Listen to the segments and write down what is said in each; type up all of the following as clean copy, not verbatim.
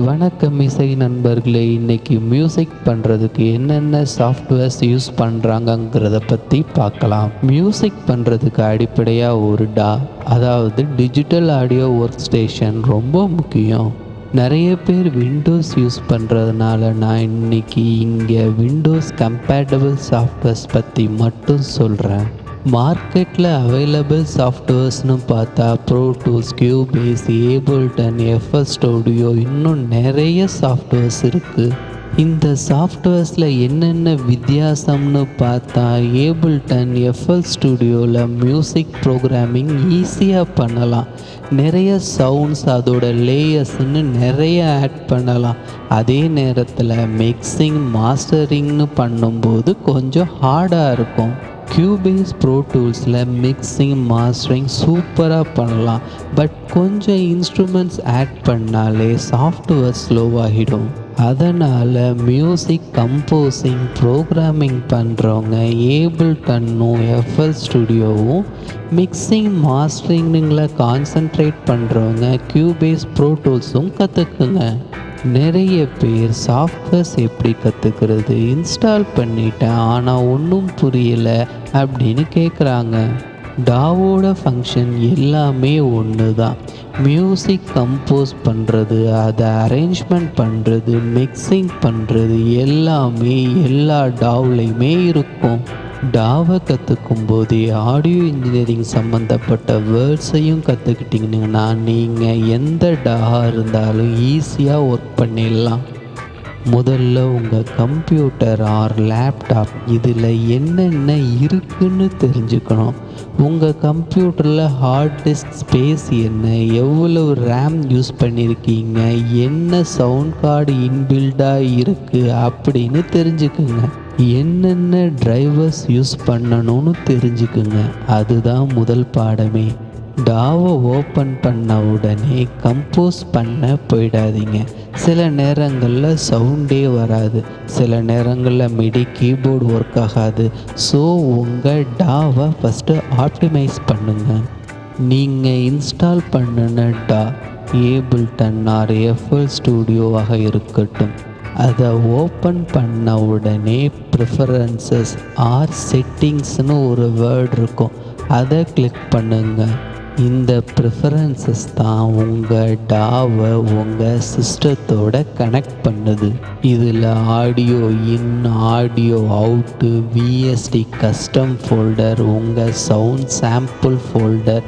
வணக்கம் இசை நண்பர்களே. இன்னைக்கு மியூசிக் பண்ணுறதுக்கு என்னென்ன சாஃப்ட்வேர்ஸ் யூஸ் பண்ணுறாங்கங்கிறத பற்றி பார்க்கலாம். மியூசிக் பண்ணுறதுக்கு அடிப்படையாக ஒரு அதாவது டிஜிட்டல் ஆடியோ ஒர்க் ஸ்டேஷன் ரொம்ப முக்கியம். நிறைய பேர் விண்டோஸ் யூஸ் பண்ணுறதுனால நான் இன்னைக்கு இங்கே விண்டோஸ் கம்பேட்டபிள் சாஃப்ட்வேர்ஸ் பற்றி மட்டும் சொல்கிறேன். மார்க்கெட்டில் அவைலபிள் சாஃப்ட்வேர்ஸ்னு பார்த்தா Pro Tools, Cubase, Ableton, FL Studio, இன்னும் நிறைய சாஃப்ட்வேர்ஸ் இருக்குது. இந்த சாஃப்ட்வேர்ஸில் என்னென்ன வித்தியாசம்னு பார்த்தா, ஏபிள்டன், எஃப்எல் ஸ்டுடியோவில் மியூசிக் ப்ரோக்ராமிங் ஈஸியாக பண்ணலாம். நிறைய சவுண்ட்ஸ், அதோட லேயர்ஸ்ன்னு நிறைய ஆட் பண்ணலாம். அதே நேரத்தில் மிக்சிங், மாஸ்டரிங்னு பண்ணும்போது கொஞ்சம் ஹார்டாக இருக்கும். கியூபேஸ் ப்ரோ டூல்ஸில் மிக்சிங், மாஸ்டரிங் சூப்பராக பண்ணலாம். பட் கொஞ்சம் இன்ஸ்ட்ருமெண்ட்ஸ் ஆட் பண்ணாலே சாஃப்ட்வேர் ஸ்லோவாகிடும். அதனால் மியூசிக் கம்போசிங், ப்ரோக்ராமிங் பண்ணுறவங்க ஏபிள்டன்னும் எஃப்எல் ஸ்டுடியோவும், மிக்சிங் மாஸ்டரிங்கில் கான்சன்ட்ரேட் பண்ணுறவங்க கியூபேஸ் ப்ரோ டூல்ஸும் கற்றுக்குங்க. நிறைய பேர் சாஃப்ட்வேர்ஸ் எப்படி கற்றுக்கிறது, இன்ஸ்டால் பண்ணிட்டேன் ஆனால் ஒன்றும் புரியலை அப்படின்னு கேட்குறாங்க. டாவோட ஃபங்க்ஷன் எல்லாமே ஒன்று தான். மியூசிக் கம்போஸ் பண்ணுறது, அதை அரேஞ்ச்மெண்ட் பண்ணுறது, மிக்சிங் பண்ணுறது எல்லாமே எல்லா டாவ்லையுமே இருக்கும். டாவை கற்றுக்கும் போதே ஆடியோ இன்ஜினியரிங் சம்மந்தப்பட்ட வேர்ட்ஸையும் கற்றுக்கிட்டிங்கன்னா நீங்கள் எந்த டாவாக இருந்தாலும் ஈஸியாக ஒர்க் பண்ணிடலாம். முதல்ல உங்கள் கம்ப்யூட்டர் ஆர் லேப்டாப் இதில் என்னென்ன இருக்குன்னு தெரிஞ்சுக்கணும். உங்கள் கம்ப்யூட்டரில் ஹார்ட் டிஸ்க் ஸ்பேஸ் என்ன, எவ்வளவு ரேம் யூஸ் பண்ணியிருக்கீங்க, என்ன சவுண்ட் கார்டு இன்பில்டாக இருக்குது அப்படின்னு தெரிஞ்சுக்குங்க. என்னென்ன டிரைவர்ஸ் யூஸ் பண்ணணும்னு தெரிஞ்சுக்குங்க. அதுதான் முதல் பாடமே. டாவை ஓப்பன் பண்ண உடனே கம்போஸ் பண்ண போயிடாதீங்க. சில நேரங்களில் சவுண்டே வராது, சில நேரங்களில் மிடி கீபோர்டு ஒர்க் ஆகாது. ஸோ உங்கள் டாவை ஃபஸ்ட்டு ஆப்டிமைஸ் பண்ணுங்கள். நீங்கள் இன்ஸ்டால் பண்ணின ஏபிள்டன் ஆர் எஃப்எல் ஸ்டுடியோவாக இருக்கட்டும், அதை ஓப்பன் பண்ண உடனே ப்ரிஃபரன்சஸ் ஆர் செட்டிங்ஸ்னு ஒரு வேர்டு இருக்கும், அதை கிளிக் பண்ணுங்கள். இந்த ப்ரிஃபரன்சஸ் தான் உங்கள் டாவை உங்கள் சிஸ்டத்தோட கனெக்ட் பண்ணுது. இதில் ஆடியோ இன், audio out, VST custom folder, உங்கள் சவுண்ட் சாம்பிள் ஃபோல்டர்,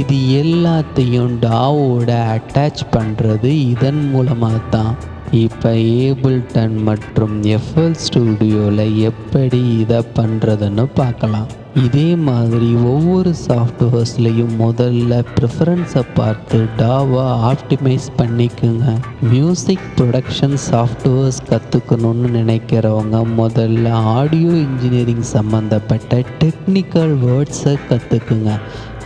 இது எல்லாத்தையும் டாவோட அட்டாச் பண்ணுறது இதன் மூலமாக தான். இப்போ ஏபிள்டன் மற்றும் எஃப்எல் ஸ்டுடியோவில் எப்படி இதை பண்ணுறதுன்னு பார்க்கலாம். இதே மாதிரி ஒவ்வொரு சாஃப்ட்வேர்ஸ்லையும் முதல்ல ப்ரிஃபரன்ஸை பார்த்து டாவை ஆப்டிமைஸ் பண்ணிக்குங்க. மியூசிக் ப்ரொடக்ஷன் சாஃப்ட்வேர்ஸ் கற்றுக்கணுன்னு நினைக்கிறவங்க முதல்ல ஆடியோ இன்ஜினியரிங் சம்மந்தப்பட்ட டெக்னிக்கல் வேர்ட்ஸை கற்றுக்குங்க.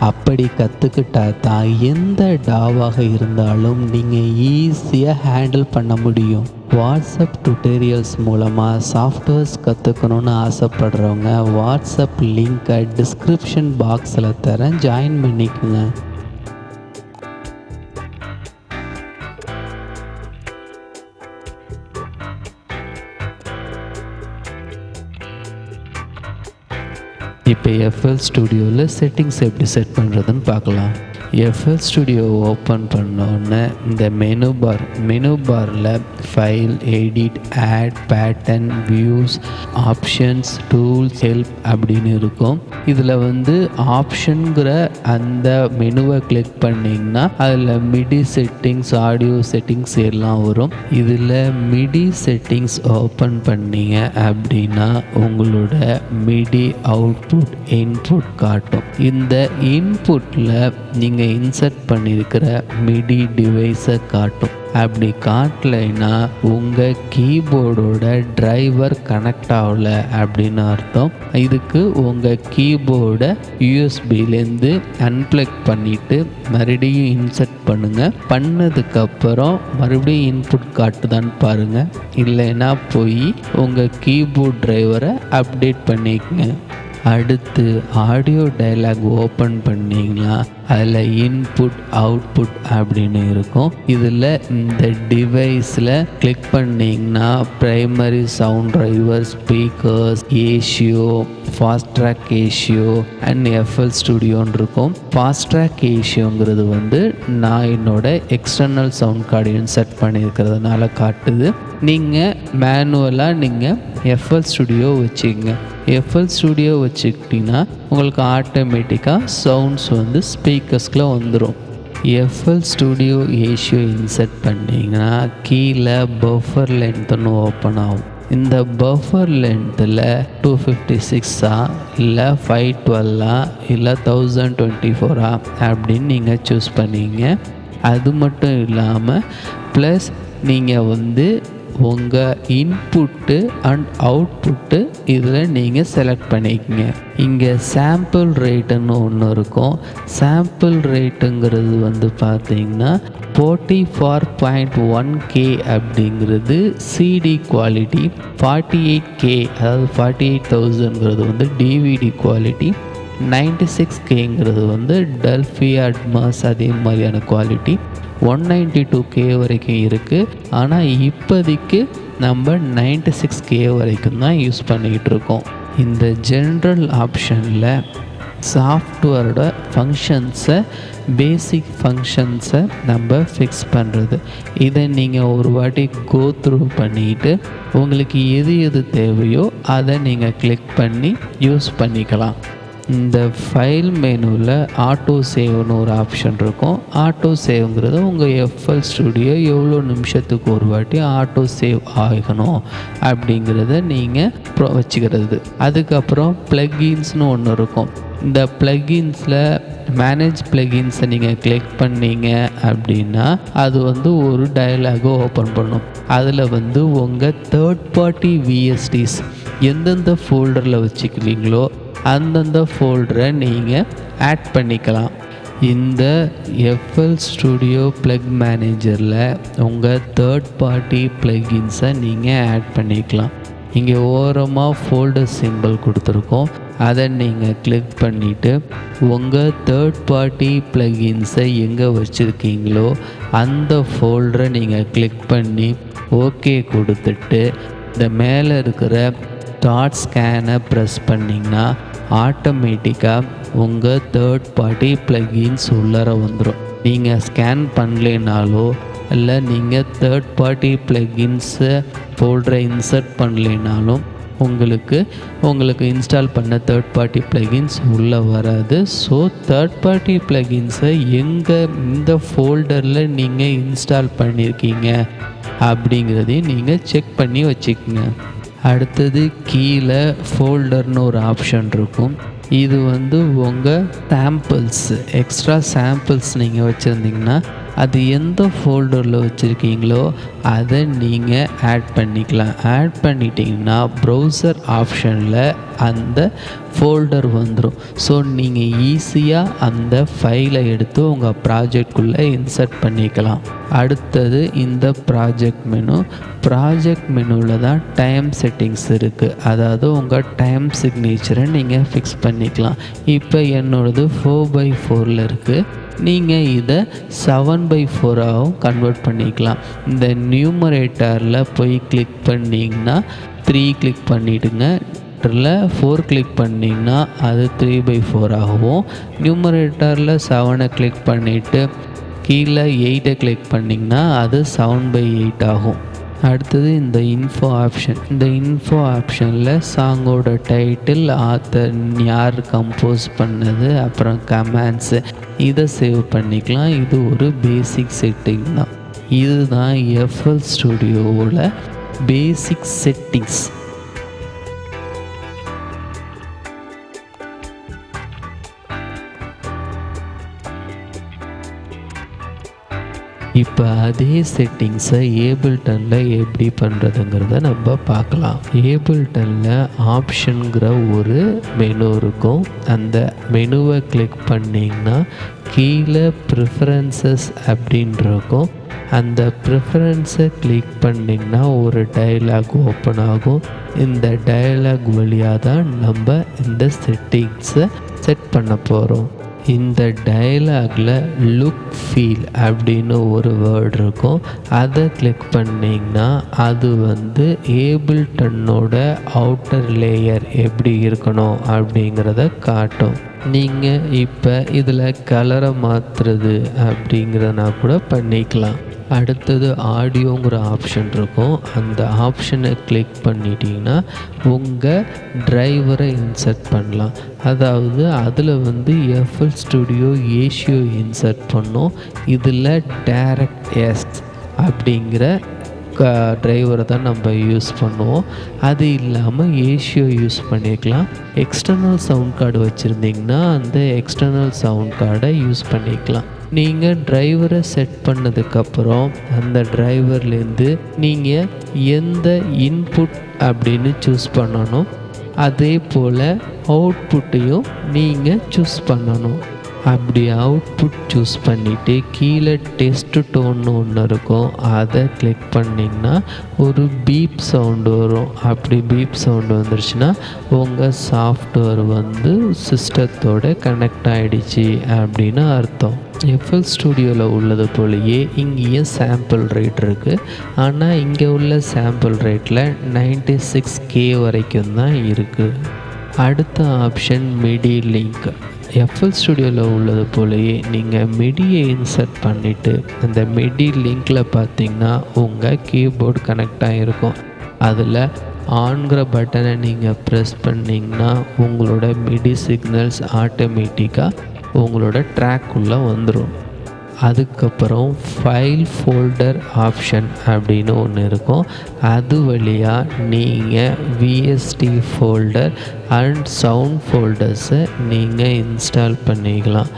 அப்படி கற்றுக்கிட்டா தான் எந்த டாவாக இருந்தாலும் நீங்கள் ஈஸியாக ஹேண்டில் பண்ண முடியும். வாட்ஸ்அப் டுட்டோரியல்ஸ் மூலமாக சாஃப்ட்வேர்ஸ் கற்றுக்கணுன்னு ஆசைப்படுறவங்க வாட்ஸ்அப் லிங்கை டிஸ்கிரிப்ஷன் பாக்ஸில் தரேன், ஜாயின் பண்ணிக்கோங்க. இப்போ எஃப்எல் ஸ்டுடியோவில் செட்டிங்ஸ் எப்படி செட் பண்ணுறதுன்னு பார்க்கலாம். எஃப்எல் ஸ்டுடியோ ஓப்பன் பண்ணோன்னே இந்த மெனு பாரில் file, edit, add, pattern, views, options, tools, help அப்படின்னு இருக்கும். இதில் ஆப்ஷனுங்கிற அந்த மெனுவை கிளிக் பண்ணிங்கன்னா அதில் மிடி செட்டிங்ஸ், ஆடியோ செட்டிங்ஸ் எல்லாம் வரும். இதில் மிடி செட்டிங்ஸ் ஓப்பன் பண்ணீங்க அப்படின்னா உங்களோட மிடி அவுட்புட், இன்புட் காட்டும். இந்த இன்புட்டில் நீங்கள் இன்சர்ட் பண்ணியிருக்கிற மிடி டிவைஸை காட்டும். அப்படி காட்டலைன்னா உங்கள் கீபோர்டோட டிரைவர் கனெக்ட் ஆகலை அப்படின்னு அர்த்தம். இதுக்கு உங்கள் கீபோர்டை யூஎஸ்பிலேருந்து அன்பிளக் பண்ணிவிட்டு மறுபடியும் இன்சர்ட் பண்ணுங்கள். பண்ணதுக்கப்புறம் மறுபடியும் இன்புட் காட்டுதான்னு பாருங்கள். இல்லைன்னா போய் உங்கள் கீபோர்ட் டிரைவரை அப்டேட் பண்ணிக்கங்க. அடுத்து ஆடியோ டயலாக் ஓப்பன் பண்ணிங்கன்னா அதில் இன்புட் அவுட்புட் அப்படின்னு இருக்கும். இதில் இந்த டிவைஸில் கிளிக் பண்ணிங்கன்னா primary sound driver, speakers, ASIO, fast track ASIO and FL ஸ்டுடியோன்னு இருக்கும். ஃபாஸ்ட் ட்ராக் ஏஷியோங்கிறது நான் என்னோட எக்ஸ்டர்னல் சவுண்ட் கார்டு இன்சர்ட் பண்ணியிருக்கிறதுனால காட்டுது. நீங்கள் மேனுவலாக FL ஸ்டுடியோ வச்சுக்கங்க. FL ஸ்டுடியோ வச்சுக்கிட்டிங்கன்னா உங்களுக்கு ஆட்டோமேட்டிக்காக சவுண்ட்ஸ் ஸ்பீக்கர்ஸ்க்குள்ள வந்துடும். FL ஸ்டுடியோ ஏஷியோ இன்சர்ட் பண்ணிங்கன்னா கீழே பஃபர் லென்த்துன்னு ஓப்பன் ஆகும். இந்த பஃபர் லென்த்தில் 256 இல்லை 512 இல்லை 1024 அப்படின்னு நீங்கள் சூஸ் பண்ணிங்க. அது மட்டும் இல்லாமல் ப்ளஸ் நீங்கள் உங்கள் இன்புட்டு அண்ட் அவுட்புட்டு இதில் நீங்கள் செலக்ட் பண்ணிக்கங்க. இங்கே சாம்பிள் ரேட்டுன்னு ஒன்று இருக்கும். சாம்பிள் ரேட்டுங்கிறது பார்த்தீங்கன்னா 44.1K அப்படிங்கிறது CD குவாலிட்டி, 48K அதாவது 48,000ங்கிறது DVD குவாலிட்டி, 96Kங்கிறது டல்ஃபி அட்மாஸ் அதே மாதிரியான குவாலிட்டி, 192K வரைக்கும் இருக்குது. ஆனால் இப்போதைக்கு நம்ம 96K வரைக்கும் தான் யூஸ் பண்ணிக்கிட்டு இருக்கோம். இந்த ஜென்ரல் ஆப்ஷனில் சாஃப்ட்வேரோட ஃபங்க்ஷன்ஸை, பேசிக் ஃபங்க்ஷன்ஸை நம்ம ஃபிக்ஸ் பண்ணுறது. இதை நீங்கள் ஒரு வாட்டி கோ த்ரூ பண்ணிவிட்டு உங்களுக்கு எது தேவையோ அதை நீங்கள் கிளிக் பண்ணி யூஸ் பண்ணிக்கலாம். இந்த ஃபைல் மெனுவில் ஆட்டோ சேவ்னு ஒரு ஆப்ஷன் இருக்கும். ஆட்டோ சேவ்ங்கிறது உங்கள் FL ஸ்டுடியோ எவ்வளோ நிமிஷத்துக்கு ஒரு வாட்டி ஆட்டோ சேவ் ஆகணும் அப்படிங்கிறத நீங்கள் வச்சுக்கிறது. அதுக்கப்புறம் ப்ளகின்ஸ்னு ஒன்று இருக்கும். இந்த ப்ளகின்ஸில் மேனேஜ் ப்ளகின்ஸை நீங்கள் கிளிக் பண்ணீங்க அப்படின்னா அது ஒரு டயலாகை ஓப்பன் பண்ணும். அதில் உங்கள் தேர்ட் பார்ட்டி VSTs எந்தெந்த ஃபோல்டரில் வச்சுக்கிறீங்களோ அந்தந்த ஃபோல்டரை நீங்கள் ஆட் பண்ணிக்கலாம். இந்த FL ஸ்டுடியோ ப்ளக் மேனேஜரில் உங்கள் தேர்ட் பார்ட்டி ப்ளகின்ஸை நீங்கள் ஆட் பண்ணிக்கலாம். இங்கே ஓரமாக ஃபோல்டர் சிம்பிள் கொடுத்துருக்கோம். அதை நீங்கள் கிளிக் பண்ணிவிட்டு உங்கள் தேர்ட் பார்ட்டி ப்ளகின்ஸை எங்கே வச்சுருக்கீங்களோ அந்த ஃபோல்டரை நீங்கள் கிளிக் பண்ணி ஓகே கொடுத்துட்டு இந்த மேலே இருக்கிற ஸ்டார்ட் ஸ்கேனை ப்ரெஸ் பண்ணிங்கன்னா ஆட்டோமேட்டிக்காக உங்கள் தேர்ட் பார்ட்டி ப்ளகின்ஸ் உள்ளார வந்துடும். நீங்கள் ஸ்கேன் பண்ணலைனாலோ இல்லை நீங்கள் தேர்ட் பார்ட்டி ப்ளகின்ஸை ஃபோல்டரை இன்சர்ட் பண்ணலைனாலும் உங்களுக்கு இன்ஸ்டால் பண்ண தேர்ட் பார்ட்டி ப்ளகின்ஸ் உள்ளே வராது. ஸோ தேர்ட் பார்ட்டி ப்ளகின்ஸை இந்த ஃபோல்டரில் நீங்கள் இன்ஸ்டால் பண்ணியிருக்கீங்க அப்படிங்கிறதையும் நீங்கள் செக் பண்ணி வச்சுக்கோங்க. அடுத்தது கீழே ஃபோல்டர்னு ஒரு ஆப்ஷன் இருக்கும். இது உங்கள் சாம்பிள்ஸ், எக்ஸ்ட்ரா சாம்பிள்ஸ் நீங்கள் வச்சுருந்தீங்கன்னா அது எந்த ஃபோல்டரில் வச்சுருக்கீங்களோ அதை நீங்கள் ஆட் பண்ணிக்கலாம். ஆட் பண்ணிட்டீங்கன்னா ப்ரௌசர் ஆப்ஷனில் அந்த ஃபோல்டர் வந்துடும். ஸோ நீங்கள் ஈஸியாக அந்த ஃபைலை எடுத்து உங்கள் ப்ராஜெக்ட்குள்ளே இன்சர்ட் பண்ணிக்கலாம். அடுத்தது இந்த ப்ராஜெக்ட் மெனுவில் தான் டைம் செட்டிங்ஸ் இருக்குது. அதாவது உங்கள் டைம் சிக்னேச்சரை நீங்கள் ஃபிக்ஸ் பண்ணிக்கலாம். இப்போ என்னோடது 4/4 இருக்குது. நீங்கள் இதை 7/4ஆகவும் கன்வெர்ட் பண்ணிக்கலாம். இந்த நியூமரேட்டரில் போய் கிளிக் பண்ணிங்கன்னா 3 கிளிக் பண்ணிவிடுங்க. 4 கிளிக் பண்ணிங்கன்னா அது 3/4 ஆகும். நியூமரேட்டரில் 7 கிளிக் பண்ணிவிட்டு கீழே 8 கிளிக் பண்ணிங்கன்னா அது 7/8 ஆகும். அடுத்தது இந்த இன்ஃபோ ஆப்ஷன். இந்த இன்ஃபோ ஆப்ஷனில் சாங்கோட டைட்டில், ஆத்தர், யார் கம்போஸ் பண்ணது, அப்புறம் கமெண்ட்ஸு இதை சேவ் பண்ணிக்கலாம். இது ஒரு பேசிக் செட்டிங் தான். இதுதான் FL ஸ்டுடியோவில் பேசிக் செட்டிங்ஸ். இப்போ அதே செட்டிங்ஸை ஏபிள்டனில் எப்படி பண்ணுறதுங்கிறத நம்ம பார்க்கலாம். ஏபிள்டனில் ஆப்ஷனுங்கிற ஒரு மெனு இருக்கும். அந்த மெனுவை கிளிக் பண்ணிங்கன்னா கீழே ப்ரிஃபரன்சஸ் அப்படின்னு இருக்கும். அந்த ப்ரிஃபரன்ஸை கிளிக் பண்ணிங்கன்னா ஒரு டயலாக் ஓப்பன் ஆகும். இந்த டயலாக் வழியாக தான் நம்ம இந்த செட்டிங்ஸை செட் பண்ண போகிறோம். இந்த டயலாகில் லுக் ஃபீல் அப்படின்னு ஒரு வேர்டு இருக்கும். அதை கிளிக் பண்ணிங்கன்னா அது ஏபிள்டனோட அவுட்டர் லேயர் எப்படி இருக்கணும் அப்படிங்கிறத காட்டும். நீங்கள் இப்போ இதில் கலரை மாற்றுறது அப்படிங்கிறதுனா கூட பண்ணிக்கலாம். அடுத்தது ஆடியோங்கிற ஆப்ஷன் இருக்கும். அந்த ஆப்ஷனை கிளிக் பண்ணிட்டீங்கன்னா உங்கள் டிரைவரை இன்சர்ட் பண்ணலாம். அதாவது அதில் எஃப்எல் ஸ்டுடியோ ஏஷியோ இன்சர்ட் பண்ணோம். இதில் டைரக்ட் எஸ் அப்படிங்கிற டிரைவரை தான் நம்ம யூஸ் பண்ணுவோம். அது இல்லாமல் ஏஷியோ யூஸ் பண்ணிக்கலாம். எக்ஸ்டர்னல் சவுண்ட் கார்டு வச்சுருந்திங்கன்னா அந்த எக்ஸ்டர்னல் சவுண்ட் கார்டை யூஸ் பண்ணிக்கலாம். நீங்கள் டிரைவரை செட் பண்ணதுக்கப்புறம் அந்த டிரைவர்லேருந்து நீங்கள் எந்த இன்புட் அப்படின்னு சூஸ் பண்ணணும். அதே போல் அவுட்புட்டையும் நீங்கள் சூஸ் பண்ணணும். அப்படி அவுட்புட் சூஸ் பண்ணிவிட்டு கீழே டெஸ்ட் டோன்னு ஒன்று இருக்கும். அதை கிளிக் பண்ணிங்கன்னா ஒரு பீப் சவுண்டு வரும். அப்படி பீப் சவுண்டு வந்துருச்சுன்னா உங்கள் சாஃப்ட்வேர் சிஸ்டத்தோட கனெக்ட் ஆகிடுச்சு அப்படின்னு அர்த்தம். எஃப்எல் ஸ்டுடியோவில் உள்ளது போலயே இங்கேயும் சாம்பிள் ரேட் இருக்குது. ஆனால் இங்கே உள்ள சாம்பிள் ரேட்டில் 96K வரைக்கும் தான் இருக்குது. அடுத்த ஆப்ஷன் மிடி லிங்க். எஃப்எல் ஸ்டுடியோவில் உள்ளது போலயே நீங்கள் மிடியை இன்சர்ட் பண்ணிவிட்டு அந்த மிடி லிங்கில் பார்த்தீங்கன்னா உங்கள் கீபோர்டு கனெக்ட் ஆகிருக்கும். அதில் ஆன்கிற பட்டனை நீங்கள் ப்ரெஸ் பண்ணிங்கன்னா உங்களோட மிடி சிக்னல்ஸ் ஆட்டோமேட்டிக்காக உங்களோட ட்ராக்குள்ளே வந்துடும். அதுக்கப்புறம் ஃபைல் ஃபோல்டர் ஆப்ஷன் அப்படின்னு ஒன்று இருக்கும். அது வழியாக நீங்கள் விஎஸ்டி ஃபோல்டர் அண்ட் சவுண்ட் ஃபோல்டர்ஸை நீங்கள் இன்ஸ்டால் பண்ணிக்கலாம்.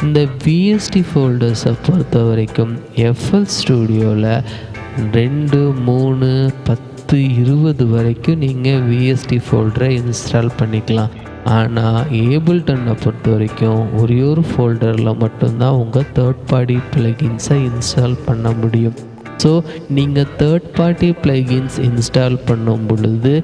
இந்த விஎஸ்டி ஃபோல்டர்ஸை பொறுத்த வரைக்கும் எஃப்எல் ஸ்டுடியோவில் 2, 3, 10, 20 வரைக்கும் நீங்கள் விஎஸ்டி ஃபோல்டரை இன்ஸ்டால் பண்ணிக்கலாம். ஆனால் ஏபிள்டனை பொறுத்த வரைக்கும் ஒரே ஒரு ஃபோல்டரில் மட்டும்தான் உங்கள் தேர்ட் பார்ட்டி ப்ளகின்ஸை இன்ஸ்டால் பண்ண முடியும். ஸோ நீங்கள் தேர்ட் பார்ட்டி ப்ளகின்ஸ் இன்ஸ்டால் பண்ணும் பொழுது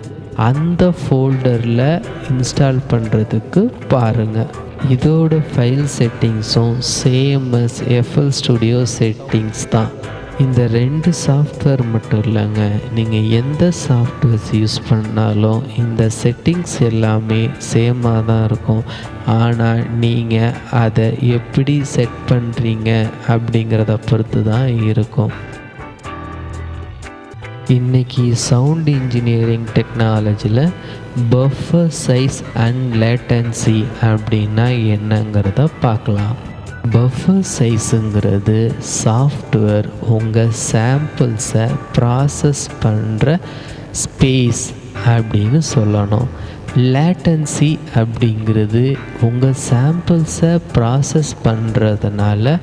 அந்த ஃபோல்டரில் இன்ஸ்டால் பண்ணுறதுக்கு பாருங்கள். இதோட ஃபைல் செட்டிங்ஸும் same as FL Studio settings தான். இந்த 2 சாஃப்ட்வேர் மட்டும் இல்லைங்க, நீங்கள் எந்த சாஃப்ட்வேர்ஸ் யூஸ் பண்ணாலும் இந்த செட்டிங்ஸ் எல்லாமே சேமாக தான் இருக்கும். ஆனால் நீங்கள் அதை எப்படி செட் பண்ணுறீங்க அப்படிங்கிறத பொறுத்து தான் இருக்கும். இன்றைக்கி சவுண்ட் இன்ஜினியரிங் டெக்னாலஜியில் பஃபர் சைஸ் அண்ட் லேட்டன்சி அப்படின்னா என்னங்கிறத பார்க்கலாம். பஃபர் சைஸுங்கிறது சாஃப்ட்வேர் உங்கள் சாம்பிள்ஸை ப்ராசஸ் பண்ணுற ஸ்பேஸ் அப்படின்னு சொல்லணும். லேட்டன்சி அப்படிங்கிறது உங்கள் சாம்பிள்ஸை ப்ராசஸ் பண்ணுறதுனால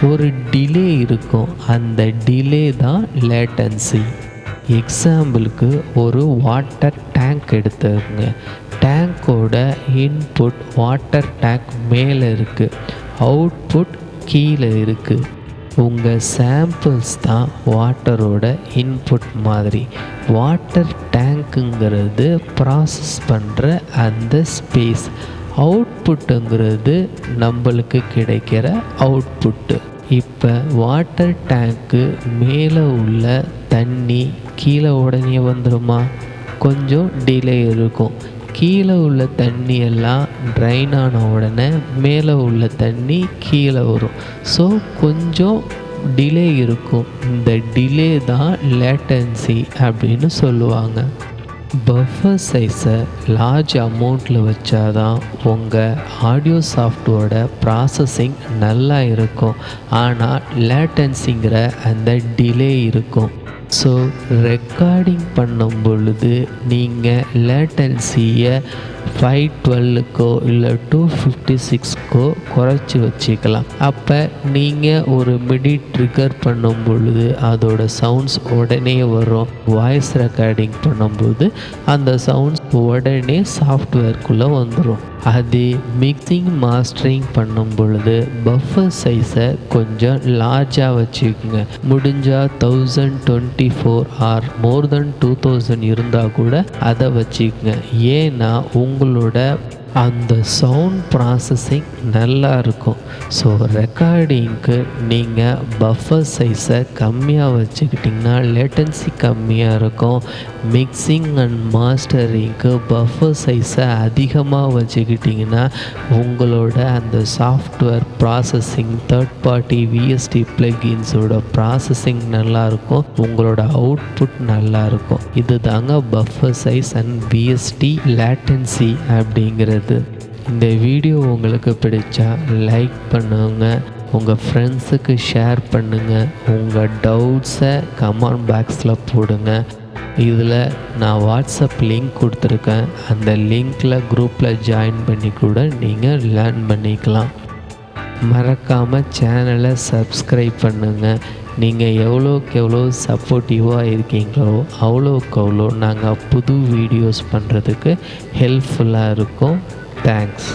ஒரு டிலே இருக்கும். அந்த டிலே தான் லேட்டன்சி. எக்ஸாம்பிளுக்கு ஒரு வாட்டர் டேங்க் எடுத்துக்கங்க. டேங்கோட இன்புட் வாட்டர் டேங்க் மேலே இருக்குது, அவுட்புட் கீழே இருக்குது. உங்கள் சாம்பிள்ஸ் தான் வாட்டரோட இன்புட் மாதிரி. வாட்டர் டேங்க்குங்கிறது ப்ராசஸ் பண்ணுற அந்த ஸ்பேஸ். அவுட்புட்டுங்கிறது நம்மளுக்கு கிடைக்கிற அவுட்புட்டு. இப்போ வாட்டர் டேங்க்கு மேலே உள்ள தண்ணி கீழே உடனே வந்துடுமா? கொஞ்சம் டிலே இருக்கும். கீழே உள்ள தண்ணி எல்லாம் ட்ரைன் ஆன உடனே மேலே உள்ள தண்ணி கீழே வரும். ஸோ கொஞ்சம் டிலே இருக்கும். இந்த டிலே தான் லேட்டன்சி அப்படின்னு சொல்லுவாங்க. பஃபர் சைஸை லார்ஜ் அமௌண்ட்டில் வச்சாதான் உங்கள் ஆடியோ சாஃப்ட்வேரோட ப்ராசஸிங் நல்லா இருக்கும். ஆனால் லேட்டன்சிங்கிற அந்த டிலே இருக்கும். ஸோ ரெக்கார்டிங் பண்ணும் பொழுது நீங்கள் லேட்டன்சியை 512க்கோ இல்லை 256க்கோ குறைச்சி வச்சுக்கலாம். அப்போ நீங்கள் ஒரு மிடி ட்ரிகர் பண்ணும் பொழுது அதோட சவுண்ட்ஸ் உடனே வரும். வாய்ஸ் ரெக்கார்டிங் பண்ணும்போது அந்த சவுண்ட்ஸ் உடனே சாஃப்ட்வேர்க்குள்ளே வந்துடும். அதே மிக்சிங் மாஸ்டரிங் பண்ணும் பொழுது பஃபர் சைஸை கொஞ்சம் லார்ஜாக வச்சுக்கோங்க. முடிஞ்சால் 1024 ஆர் மோர் தென் 2000 இருந்தால் கூட அதை வச்சுக்கோங்க. ஏன்னா உங்களோட அந்த சவுண்ட் ப்ராசஸிங் நல்லா இருக்கும். ஸோ ரெக்கார்டிங்க்கு நீங்கள் பஃபர் சைஸை கம்மியாக வச்சுக்கிட்டிங்கன்னா லேட்டன்சி கம்மியாக இருக்கும். மிக்சிங் அண்ட் மாஸ்டரிங்க்கு பஃபர் சைஸை அதிகமாக வச்சுக்கிட்டிங்கன்னா உங்களோட அந்த software processing third party VST ப்ளகின்ஸோட ப்ராசஸிங் நல்லாயிருக்கும். உங்களோட அவுட்புட் நல்லாயிருக்கும். இது தாங்க buffer size and VST latency அப்படிங்கிறது. இந்த வீடியோ உங்களுக்கு பிடிச்சா லைக் பண்ணுங்கள், உங்கள் ஃப்ரெண்ட்ஸுக்கு ஷேர் பண்ணுங்கள், உங்கள் டவுட்ஸை கமெண்ட் பாக்ஸில் போடுங்க. இதில் நான் வாட்ஸ்அப் லிங்க் கொடுத்துருக்கேன். அந்த லிங்க்கில் குரூப்பில் ஜாயின் பண்ணி கூட நீங்கள் லேர்ன் பண்ணிக்கலாம். மறக்காமல் சேனலை சப்ஸ்கிரைப் பண்ணுங்கள். நீங்கள் எவ்வளோக்கு எவ்வளோ சப்போர்ட்டிவாக இருக்கீங்களோ அவ்வளோக்கு அவ்வளோ நாங்கள் புது வீடியோஸ் பண்ணுறதுக்கு ஹெல்ப்ஃபுல்லாக இருக்கும். தேங்க்ஸ்.